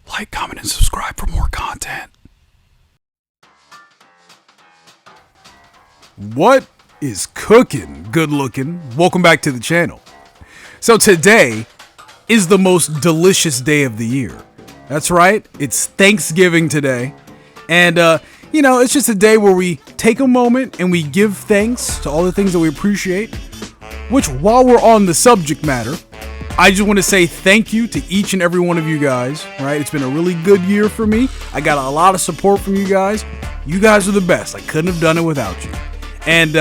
Like, comment, and subscribe for more content. What is cooking, good looking? Welcome back to the channel. So today is the most delicious day of the year. That's right, it's Thanksgiving today. And it's just a day where we take a moment and we give thanks to all the things that we appreciate. Which, while we're on the subject matter, I just want to say thank you to each and every one of you guys, right? It's been a really good year for me. I got a lot of support from you guys. You guys are the best. I couldn't have done it without you. And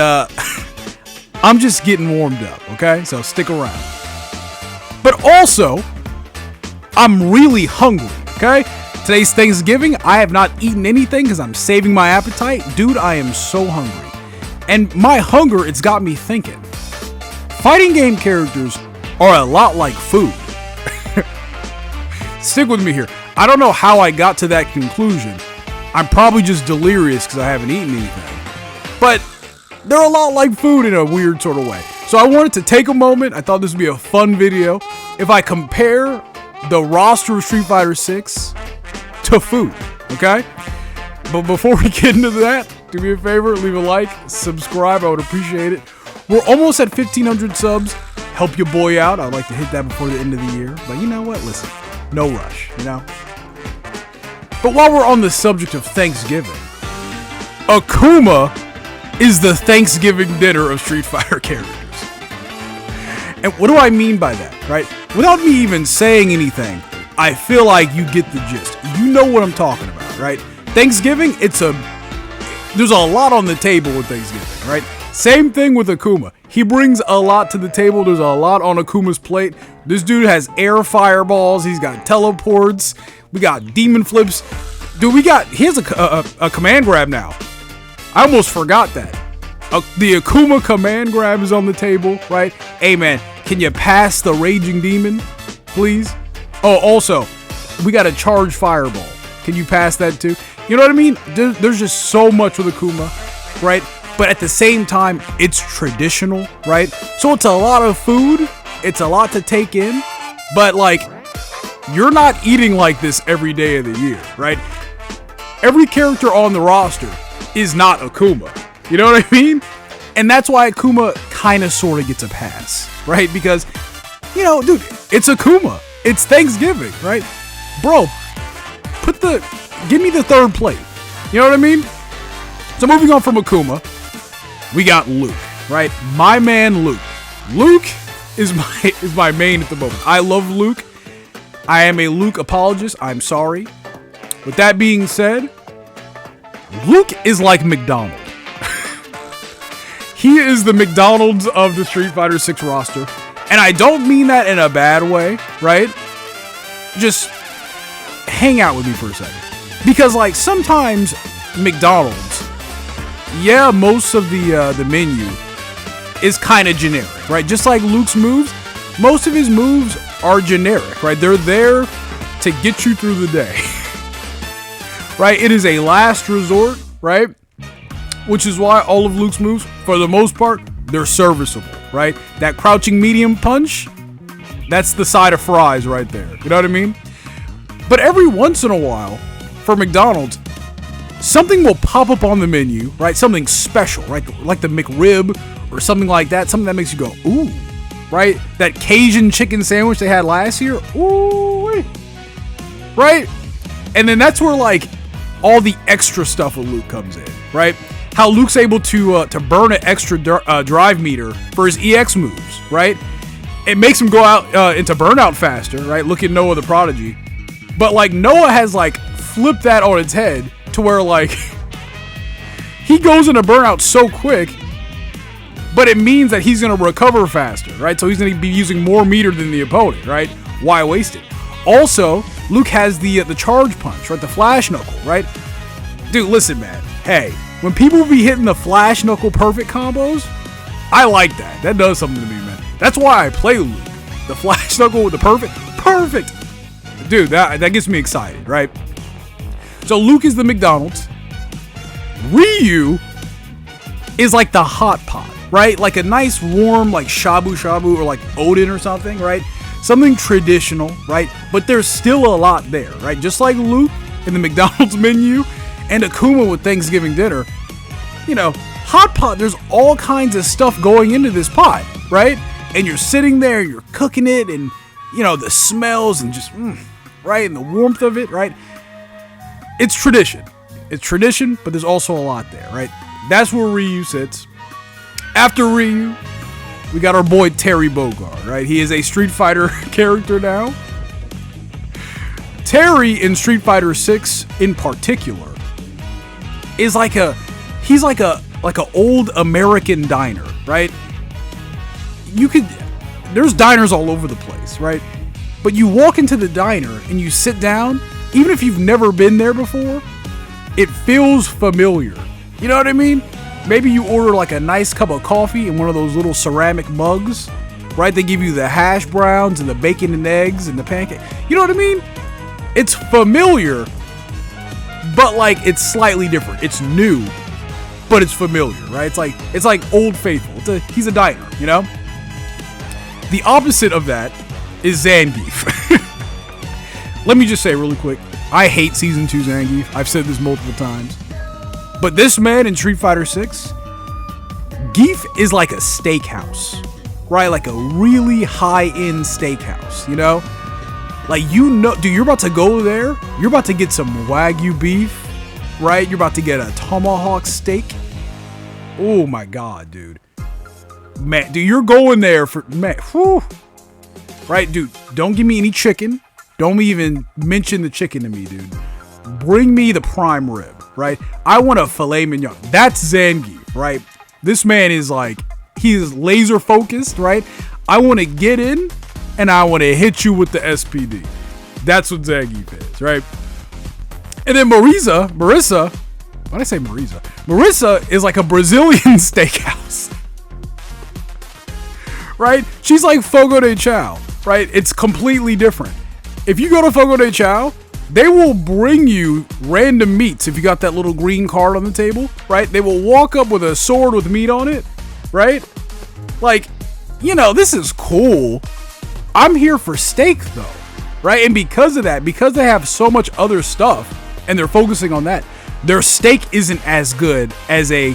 I'm just getting warmed up, okay? So stick around. But also, I'm really hungry, okay? Today's Thanksgiving. I have not eaten anything because I'm saving my appetite. Dude, I am so hungry. And my hunger, it's got me thinking. Fighting game characters are a lot like food. Stick with me here. I don't know how I got to that conclusion. I'm probably just delirious because I haven't eaten anything. But they're a lot like food in a weird sort of way. So I wanted to take a moment. I thought this would be a fun video. If I compare the roster of Street Fighter 6 to food, okay? But before we get into that, do me a favor, leave a like, subscribe. I would appreciate it. We're almost at 1,500 subs. Help your boy out. I'd like to hit that before the end of the year. But you know what? Listen, no rush, you know? But while we're on the subject of Thanksgiving, Akuma is the Thanksgiving dinner of Street Fighter characters. And what do I mean by that, right? Without me even saying anything, I feel like you get the gist. You know what I'm talking about, right? Thanksgiving, there's a lot on the table with Thanksgiving, right? Same thing with Akuma. He brings a lot to the table. There's a lot on Akuma's plate. This dude has air fireballs. He's got teleports. We got demon flips. Dude, he has a command grab now. I almost forgot that. The Akuma command grab is on the table, right? Hey man, can you pass the raging demon, please? Oh, also, we got a charge fireball. Can you pass that too? You know what I mean? There's just so much with Akuma, right? But at the same time, it's traditional, right? So it's a lot of food. It's a lot to take in. But like, you're not eating like this every day of the year, right? Every character on the roster is not Akuma. You know what I mean? And that's why Akuma kind of sort of gets a pass, right? Because, dude, it's Akuma. It's Thanksgiving, right? Bro, give me the third plate. You know what I mean? So moving on from Akuma, we got Luke, right? My man Luke. Luke is my main at the moment. I love Luke. I am a Luke apologist. I'm sorry. With that being said, Luke is like McDonald. He is the McDonald's of the Street Fighter 6 roster. And I don't mean that in a bad way, right? Just hang out with me for a second. Because like sometimes McDonald's, yeah, most of the menu is kind of generic, right? Just like Luke's moves, most of his moves are generic, right? They're there to get you through the day, right? It is a last resort, right? Which is why all of Luke's moves, for the most part, they're serviceable, right? That crouching medium punch, that's the side of fries right there. You know what I mean? But every once in a while, for McDonald's, something will pop up on the menu, right? Something special, right? Like the McRib or something like that. Something that makes you go, ooh, right? That Cajun chicken sandwich they had last year, ooh, right? And then that's where like all the extra stuff with Luke comes in, right? How Luke's able to burn an extra drive meter for his EX moves, right? It makes him go out into burnout faster, right? Look at Noah the Prodigy. But like Noah has like flipped that on its head to where like he goes into burnout so quick, but it means that he's going to recover faster, right? So he's going to be using more meter than the opponent, right? Why waste it? Also, Luke has the charge punch, right? The flash knuckle, right? Dude, listen, man. Hey, when people be hitting the flash knuckle perfect combos, I like that. That does something to me, man. That's why I play Luke. The flash knuckle with the perfect. Dude, that gets me excited, right? So Luke is the McDonald's. Ryu is like the hot pot, right? Like a nice warm like shabu shabu or like Odin or something, right? something traditional, right? But there's still a lot there, right? Just like Luke in the McDonald's menu and Akuma with Thanksgiving dinner, you know, hot pot, there's all kinds of stuff going into this pot, right? And you're sitting there, you're cooking it, and, you know, the smells and just, right? And the warmth of it, right? It's tradition. It's tradition, but there's also a lot there, right? That's where Ryu sits. After Ryu, we got our boy Terry Bogard, right? He is a Street Fighter character now. Terry in Street Fighter 6 in particular is he's like a old American diner, right? There's diners all over the place, right? But you walk into the diner and you sit down, even if you've never been there before, it feels familiar. You know what I mean? Maybe you order like a nice cup of coffee in one of those little ceramic mugs, right? They give you the hash browns and the bacon and eggs and the pancake. You know what I mean? It's familiar, but like it's slightly different. It's new, but it's familiar, right? It's like Old Faithful. He's a diner, you know? The opposite of that is Zangief. Let me just say really quick, I hate Season 2 Zangief. I've said this multiple times. But this man in Street Fighter 6, Geef is like a steakhouse, right? Like a really high-end steakhouse, you know? Like, you know, dude, you're about to go there. You're about to get some Wagyu beef, right? You're about to get a tomahawk steak. Oh my God, dude. Man, dude, you're going there for, man, whew. Right, dude, don't give me any chicken. Don't even mention the chicken to me, dude. Bring me the prime rib, right? I want a filet mignon. That's Zangief, right? This man is like, he is laser focused, right? I want to get in and I want to hit you with the SPD. That's what Zangief is, right? And then Marisa, why'd I say Marisa? Marisa is like a Brazilian steakhouse, right? She's like Fogo de Chao, right? It's completely different. If you go to Fogo de Chao, they will bring you random meats if you got that little green card on the table, right? They will walk up with a sword with meat on it, right? Like, you know, this is cool. I'm here for steak though, right? And because of that, because they have so much other stuff and they're focusing on that, their steak isn't as good as a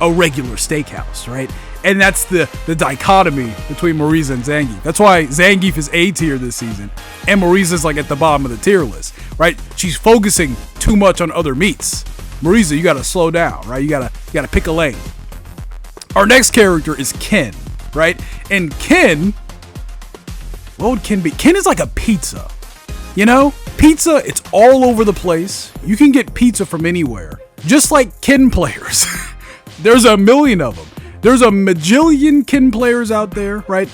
regular steakhouse, right? And that's the dichotomy between Marisa and Zangief. That's why Zangief is A tier this season, and Marisa's like at the bottom of the tier list, right? She's focusing too much on other meats. Marisa, you gotta slow down, right? You gotta pick a lane. Our next character is Ken, right? And Ken, what would Ken be? Ken is like a pizza, you know? Pizza, it's all over the place. You can get pizza from anywhere, just like Ken players. There's a million of them. There's a majillion Ken players out there, right?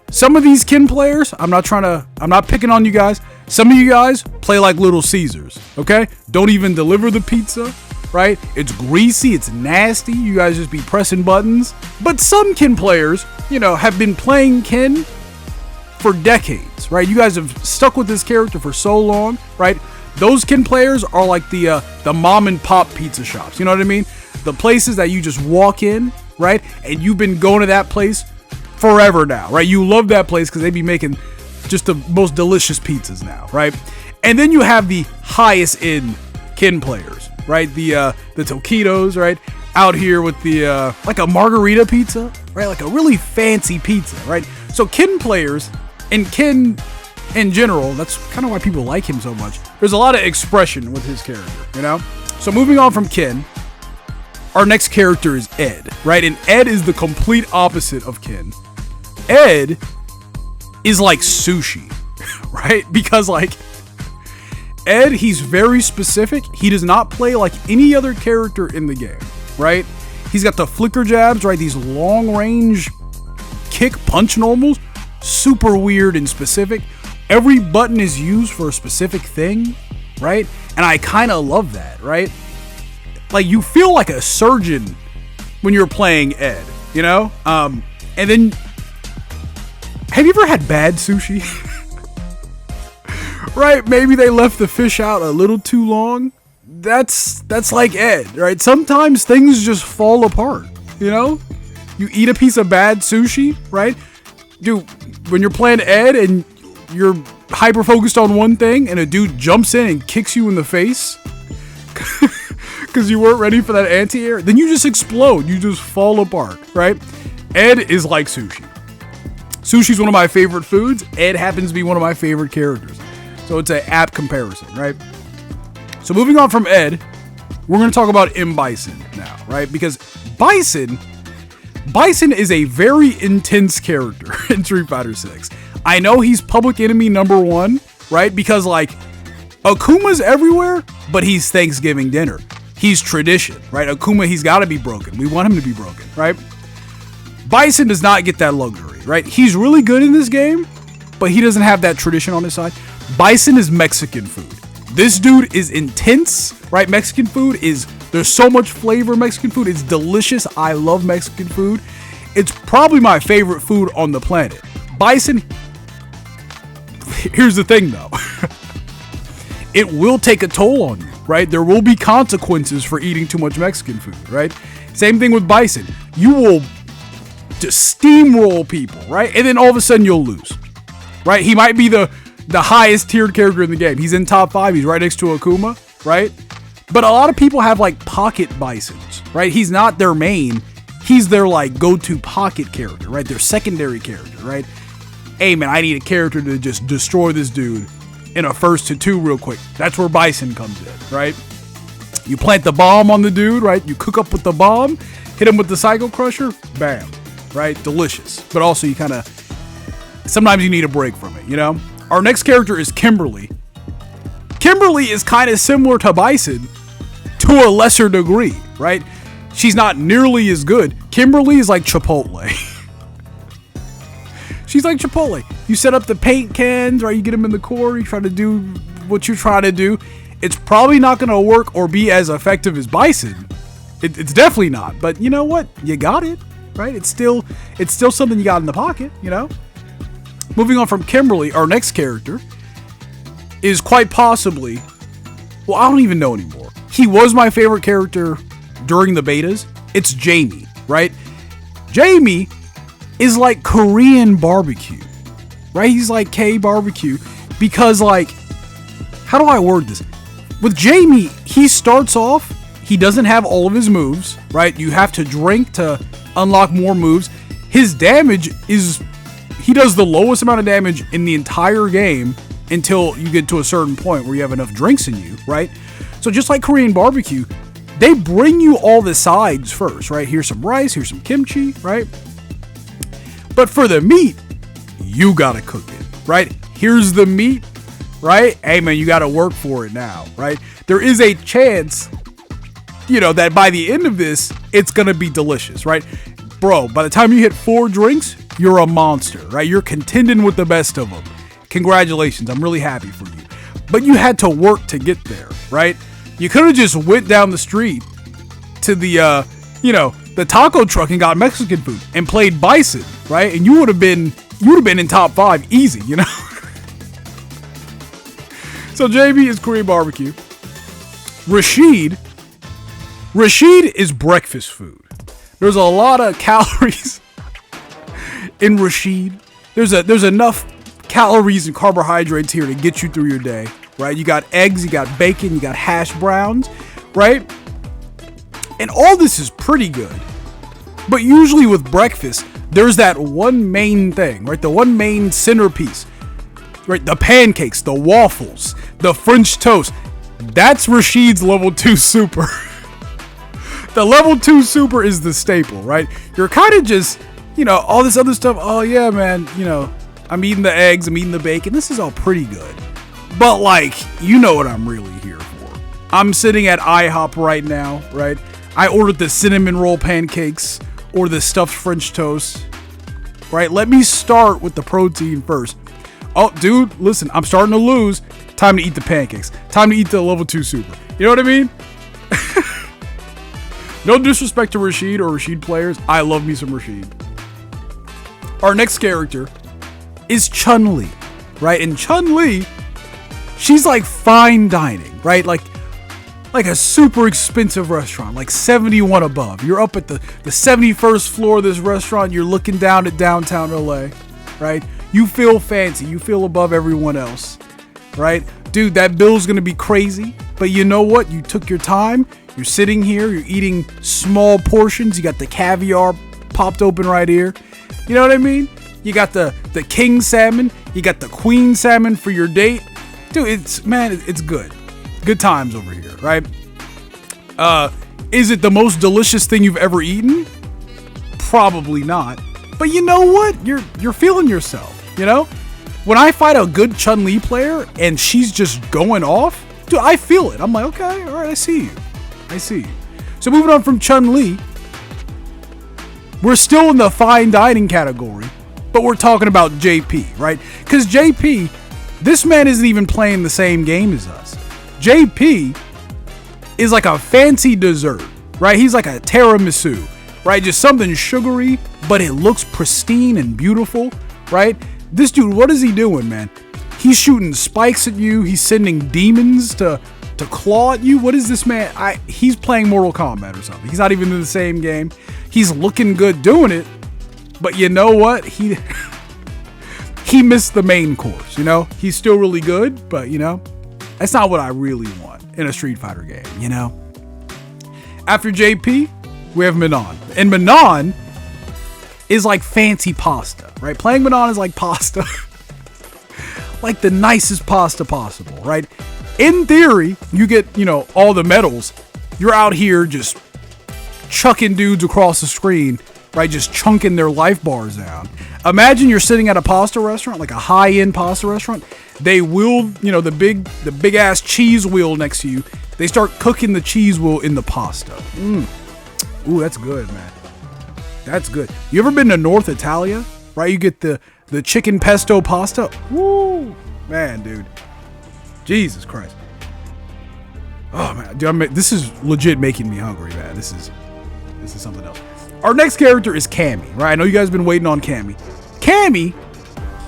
Some of these Ken players, I'm not picking on you guys. Some of you guys play like Little Caesars, okay? Don't even deliver the pizza, right? It's greasy, it's nasty. You guys just be pressing buttons. But some Ken players, have been playing Ken for decades, right? You guys have stuck with this character for so long, right? Those Ken players are like the mom and pop pizza shops. You know what I mean? The places that you just walk in, right? And you've been going to that place forever now, right? You love that place because they be making just the most delicious pizzas now, right? And then you have the highest end Ken players, right? The Toquitos, right? Out here with the like a margarita pizza, right? Like a really fancy pizza, right? So Ken players and Ken in general, that's kind of why people like him so much. There's a lot of expression with his character, So moving on from Ken, our next character is Ed, right? And Ed is the complete opposite of Ken. Ed is like sushi, right? Because like Ed, he's very specific. He does not play like any other character in the game, right? He's got the flicker jabs, right? These long range kick punch normals, super weird and specific. Every button is used for a specific thing, right? And I kind of love that, right? Like you feel like a surgeon when you're playing Ed, And then, have you ever had bad sushi? Right? Maybe they left the fish out a little too long. That's like Ed, right? Sometimes things just fall apart, You eat a piece of bad sushi, right? dude, when you're playing Ed and you're hyper focused on one thing and a dude jumps in and kicks you in the face because you weren't ready for that anti-air, then you just explode. You just fall apart, right? Ed is like sushi. Sushi's one of my favorite foods. Ed happens to be one of my favorite characters. So it's an apt comparison, right? So moving on from Ed, we're going to talk about M. Bison now, right? Because Bison is a very intense character in Street Fighter 6. I know he's public enemy number 1, right? Because like Akuma's everywhere, but he's Thanksgiving dinner. He's tradition, right? Akuma, he's got to be broken. We want him to be broken, right? Bison does not get that luxury, right? He's really good in this game, but he doesn't have that tradition on his side. Bison is Mexican food. This dude is intense, right? Mexican food is, there's so much flavor in Mexican food. It's delicious. I love Mexican food. It's probably my favorite food on the planet. Bison, here's the thing though. It will take a toll on you, right? There will be consequences for eating too much Mexican food, right? Same thing with Bison. You will just steamroll people, right? And then all of a sudden you'll lose, right? He might be the highest tiered character in the game. He's in top 5. He's right next to Akuma, right? But a lot of people have like pocket Bisons, right? He's not their main. He's their like go-to pocket character, right? Their secondary character, right? Hey man, I need a character to just destroy this dude in a 1-2 real quick. That's where Bison comes in, right? You plant the bomb on the dude, right? You cook up with the bomb, hit him with the Psycho Crusher, bam, right? Delicious. But also you kind of, sometimes you need a break from it, you know? Our next character is Kimberly. Kimberly is kind of similar to Bison to a lesser degree, right? She's not nearly as good. Kimberly is like Chipotle. She's like Chipotle. You set up the paint cans, right? You get them in the core. You try to do what you're trying to do. It's probably not going to work or be as effective as Bison. It's definitely not. But you know what? You got it, right? It's still something you got in the pocket, you know? Moving on from Kimberly, our next character is quite possibly, well, I don't even know anymore. He was my favorite character during the betas. It's Jamie, right? Jamie is like Korean BBQ, right? He's like K barbecue because like, how do I word this? With Jamie, he starts off, he doesn't have all of his moves, right? You have to drink to unlock more moves. His damage is, he does the lowest amount of damage in the entire game until you get to a certain point where you have enough drinks in you, right? So just like Korean barbecue, they bring you all the sides first, right? Here's some rice, here's some kimchi, right? But for the meat, you gotta cook it, right? Here's the meat, right? Hey man, you gotta work for it now, right? There is a chance, you know, that by the end of this, it's gonna be delicious, right? Bro, by the time you hit 4 drinks, you're a monster, right? You're contending with the best of them. Congratulations, I'm really happy for you. But you had to work to get there, right? You could have just went down the street to the, the taco truck and got Mexican food and played Bison, right? And you would have been in top 5 easy, you know? So Jamie is Korean barbecue. Rashid is breakfast food. There's a lot of calories in Rashid. There's enough calories and carbohydrates here to get you through your day, right? You got eggs, you got bacon, you got hash browns, right? And all this is pretty good. But usually with breakfast, there's that one main thing, right? The one main centerpiece, right? The pancakes, the waffles, the French toast. That's Rashid's level 2 super. The level 2 super is the staple, right? You're kind of just, all this other stuff. Oh yeah, man, I'm eating the eggs, I'm eating the bacon. This is all pretty good. But you know what I'm really here for. I'm sitting at IHOP right now, right? I ordered the cinnamon roll pancakes or the stuffed French toast, right? Let me start with the protein first. Oh, dude, listen, I'm starting to lose. Time to eat the pancakes. Time to eat the level 2 super. You know what I mean? No disrespect to Rashid or Rashid players. I love me some Rashid. Our next character is Chun-Li, right? And Chun-Li, she's like fine dining, right? Like a super expensive restaurant, like 71 above. You're up at the 71st floor of this restaurant. You're looking down at downtown LA. right? You feel fancy. You feel above everyone else, right? Dude, that bill's gonna be crazy. But you know what? You took your time. You're sitting here. You're eating small portions. You got the caviar popped open right here. You know what I mean? You got the king salmon. You got the queen salmon for your date. Dude, it's good. Good times over here, right? Is it the most delicious thing you've ever eaten? Probably not. But you know what? You're feeling yourself, you know? When I fight a good Chun-Li player and she's just going off, dude, I feel it. I'm like, okay, all right, I see you. So moving on from Chun-Li, we're still in the fine dining category, but we're talking about JP, right? Because JP, this man isn't even playing the same game as us. JP is like a fancy dessert, right? He's like a tiramisu, right? Just something sugary, but it looks pristine and beautiful, right? This dude, what is he doing, man? He's shooting spikes at you. He's sending demons to claw at you. What is this man? He's playing Mortal Kombat or something. He's not even in the same game. He's looking good doing it, but you know what? He missed the main course, you know? He's still really good, but you know, that's not what I really want in a Street Fighter game, you know? After JP, we have Manon. And Manon is like fancy pasta, right? Playing Manon is like pasta. Like the nicest pasta possible, right? In theory, you get, you know, all the medals. You're out here just chucking dudes across the screen, right? Just chunking their life bars down. Imagine you're sitting at a pasta restaurant, like a high-end pasta restaurant. They wheel, you know, the big ass cheese wheel next to you. They start cooking the cheese wheel in the pasta. Ooh, that's good, man. That's good. You ever been to North Italia? Right? You get the chicken pesto pasta. Woo! Man, dude. Jesus Christ. Oh, man. Dude, this is legit making me hungry, man. This is something else. Our next character is Cammy, right? I know you guys have been waiting on Cammy. Cammy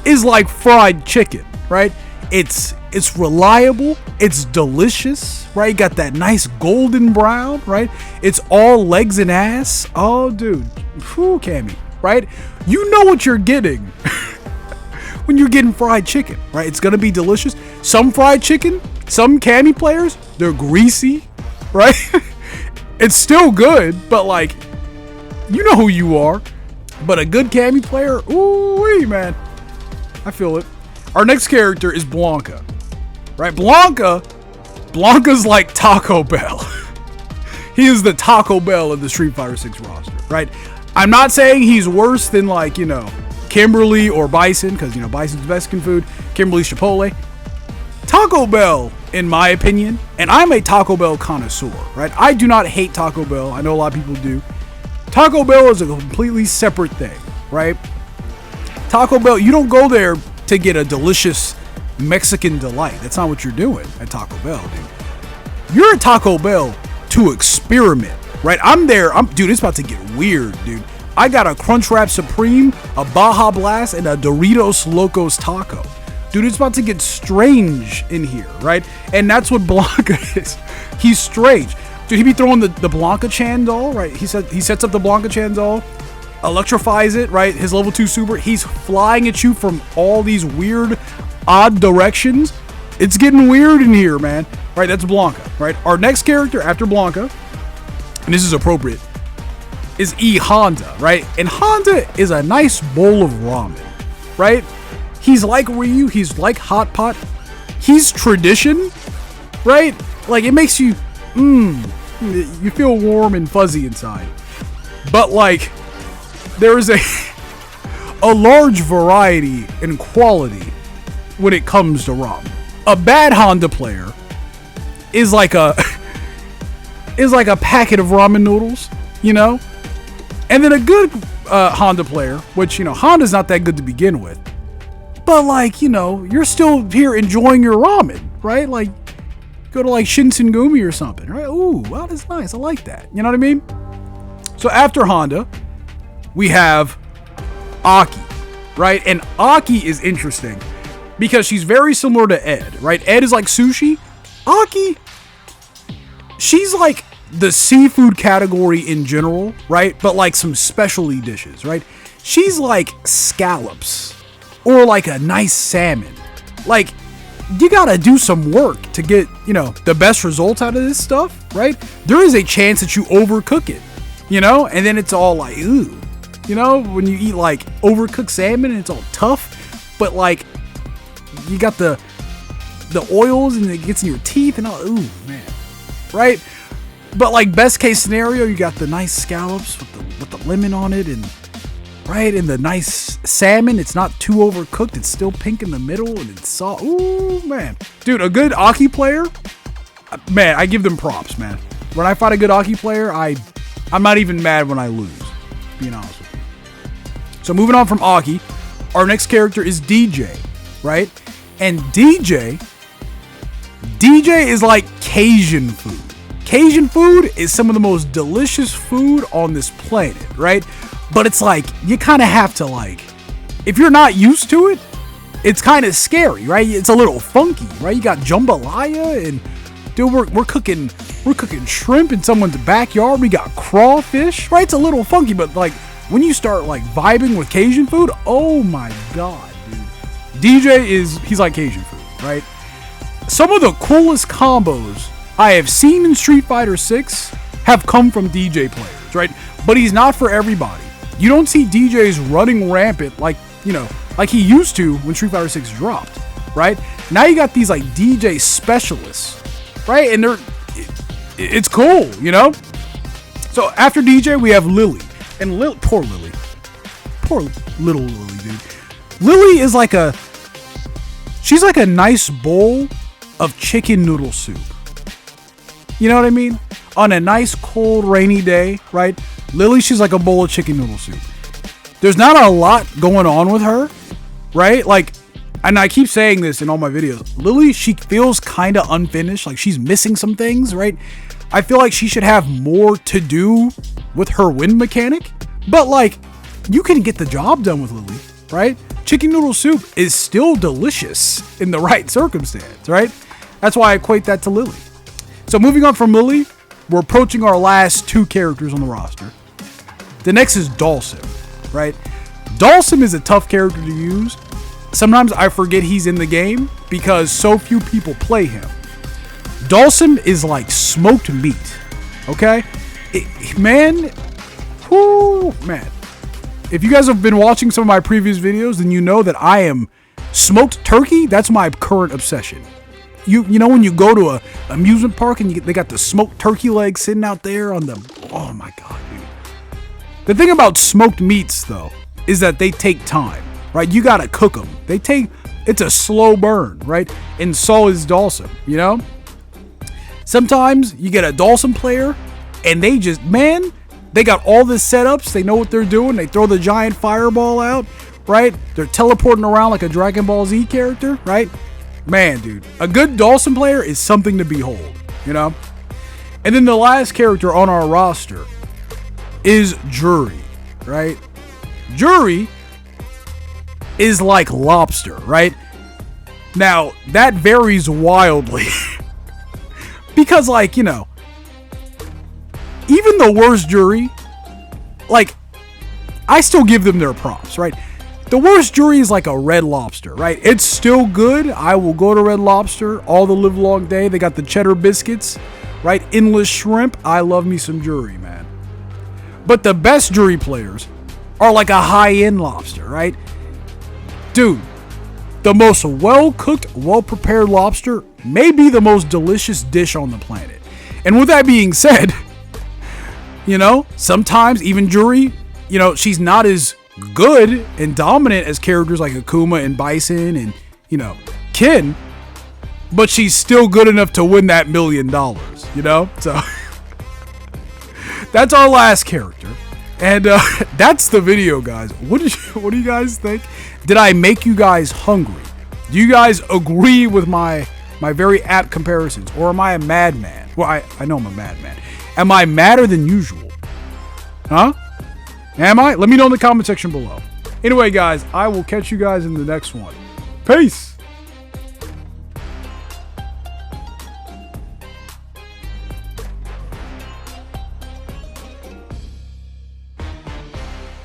is like fried chicken, right? It's reliable. It's delicious, right? You got that nice golden brown, right? It's all legs and ass. Oh, dude. Whew, Cammy, right? You know what you're getting when you're getting fried chicken, right? It's going to be delicious. Some fried chicken, some Cammy players, they're greasy, right? It's still good, but like, you know who you are. But a good Cammy player, ooh-wee, man. I feel it. Our next character is Blanka, right? Blanka's like Taco Bell. He is the Taco Bell of the Street Fighter 6 roster, right? I'm not saying he's worse than, like, you know, Kimberly or Bison, because, you know, Bison's Mexican food, Kimberly's Chipotle. Taco Bell, in my opinion, and I'm a Taco Bell connoisseur, right? I do not hate Taco Bell. I know a lot of people do. Taco Bell is a completely separate thing, right? Taco Bell, you don't go there to get a delicious Mexican delight. That's not what you're doing at Taco Bell, dude. You're at Taco Bell to experiment, right? I'm there. Dude, it's about to get weird, dude. I got a Crunchwrap Supreme, a Baja Blast, and a Doritos Locos Taco. Dude, it's about to get strange in here, right? And that's what Blanka is. He's strange. Dude, he be throwing the Blanka Chan doll, right? He sets up the Blanka Chan doll, electrifies it, right? His level 2 super. He's flying at you from all these weird, odd directions. It's getting weird in here, man. Right, that's Blanka, right? Our next character after Blanka, and this is appropriate, is E Honda, right? And Honda is a nice bowl of ramen, right? He's like Ryu, he's like Hot Pot, he's tradition, right? Like, it makes you, you feel warm and fuzzy inside. But like, there is a large variety and quality when it comes to ramen. A bad Honda player is like a packet of ramen noodles, you know? And then a good Honda player, which, you know, Honda's not that good to begin with, but like, you know, you're still here enjoying your ramen, right? Like, go to like Shinsengumi or something, right? Ooh, wow, that's nice. I like that. You know what I mean? So after Honda, we have Aki, right? And Aki is interesting because she's very similar to Ed, right? Ed is like sushi. Aki, she's like the seafood category in general, right? But like some specialty dishes, right? She's like scallops, or like a nice salmon. Like, you gotta do some work to get, you know, the best results out of this stuff, right? There is a chance that you overcook it, you know, and then it's all like, ooh, you know, when you eat like overcooked salmon and it's all tough, but like you got the oils and it gets in your teeth and all, ooh, man, right? But like best case scenario, you got the nice scallops with the lemon on it, and right, and the nice salmon. It's not too overcooked. It's still pink in the middle, and it's soft. Ooh, man, dude, a good Aki player, man, I give them props, man. When I fight a good Aki player, I'm not even mad when I lose, being honest with you. So moving on from Aki, our next character is Dee Jay, right? And Dee Jay is like Cajun food. Cajun food is some of the most delicious food on this planet, right? But it's like, you kind of have to like, if you're not used to it, it's kind of scary, right? It's a little funky, right? You got jambalaya and dude, we're cooking shrimp in someone's backyard. We got crawfish, right? It's a little funky, but like when you start like vibing with Cajun food, oh my God, dude. Dee Jay he's like Cajun food, right? Some of the coolest combos I have seen in Street Fighter 6 have come from Dee Jay players, right? But he's not for everybody. You don't see Dee Jay's running rampant like, you know, like he used to when Street Fighter 6 dropped, right? Now you got these like Dee Jay specialists, right? And it's cool, you know? So after Dee Jay, we have Lily. And poor little Lily, dude. Lily is like she's like a nice bowl of chicken noodle soup. You know what I mean? On a nice, cold, rainy day, right? Lily, she's like a bowl of chicken noodle soup. There's not a lot going on with her, right? Like, and I keep saying this in all my videos. Lily, she feels kind of unfinished. Like, she's missing some things, right? I feel like she should have more to do with her wind mechanic. But, like, you can get the job done with Lily, right? Chicken noodle soup is still delicious in the right circumstance, right? That's why I equate that to Lily. So moving on from Lily, we're approaching our last two characters on the roster. The next is Dhalsim, right? Dhalsim is a tough character to use. Sometimes I forget he's in the game because so few people play him. Dhalsim is like smoked meat, okay? Man, if you guys have been watching some of my previous videos, then you know that I am smoked turkey. That's my current obsession. You know when you go to a amusement park and they got the smoked turkey legs sitting out there on the, oh my God, dude. The thing about smoked meats though is that they take time, right? You gotta cook them. It's a slow burn, right? And so is Dhalsim, you know? Sometimes you get a Dhalsim player and they just, man, they got all the setups. They know what they're doing. They throw the giant fireball out, right? They're teleporting around like a Dragon Ball Z character, right? Man, dude, a good Dhalsim player is something to behold, you know? And then the last character on our roster is Juri, right? Juri is like lobster, right? Now, that varies wildly. Because, like, you know, even the worst Juri, like, I still give them their props, right? The worst Juri is like a Red Lobster, right? It's still good. I will go to Red Lobster all the live long day. They got the cheddar biscuits, right? Endless shrimp. I love me some Juri, man. But the best Juri players are like a high-end lobster, right? Dude, the most well-cooked, well-prepared lobster may be the most delicious dish on the planet. And with that being said, you know, sometimes even Juri, you know, she's not as good and dominant as characters like Akuma and Bison and, you know, Ken, but she's still good enough to win that $1 million, you know? So that's our last character. And that's the video, guys. What do you guys think? Did I make you guys hungry? Do you guys agree with my very apt comparisons? Or am I a madman? Well, I know I'm a madman. Am I madder than usual? Huh? Am I? Let me know in the comment section below. Anyway, guys, I will catch you guys in the next one. Peace.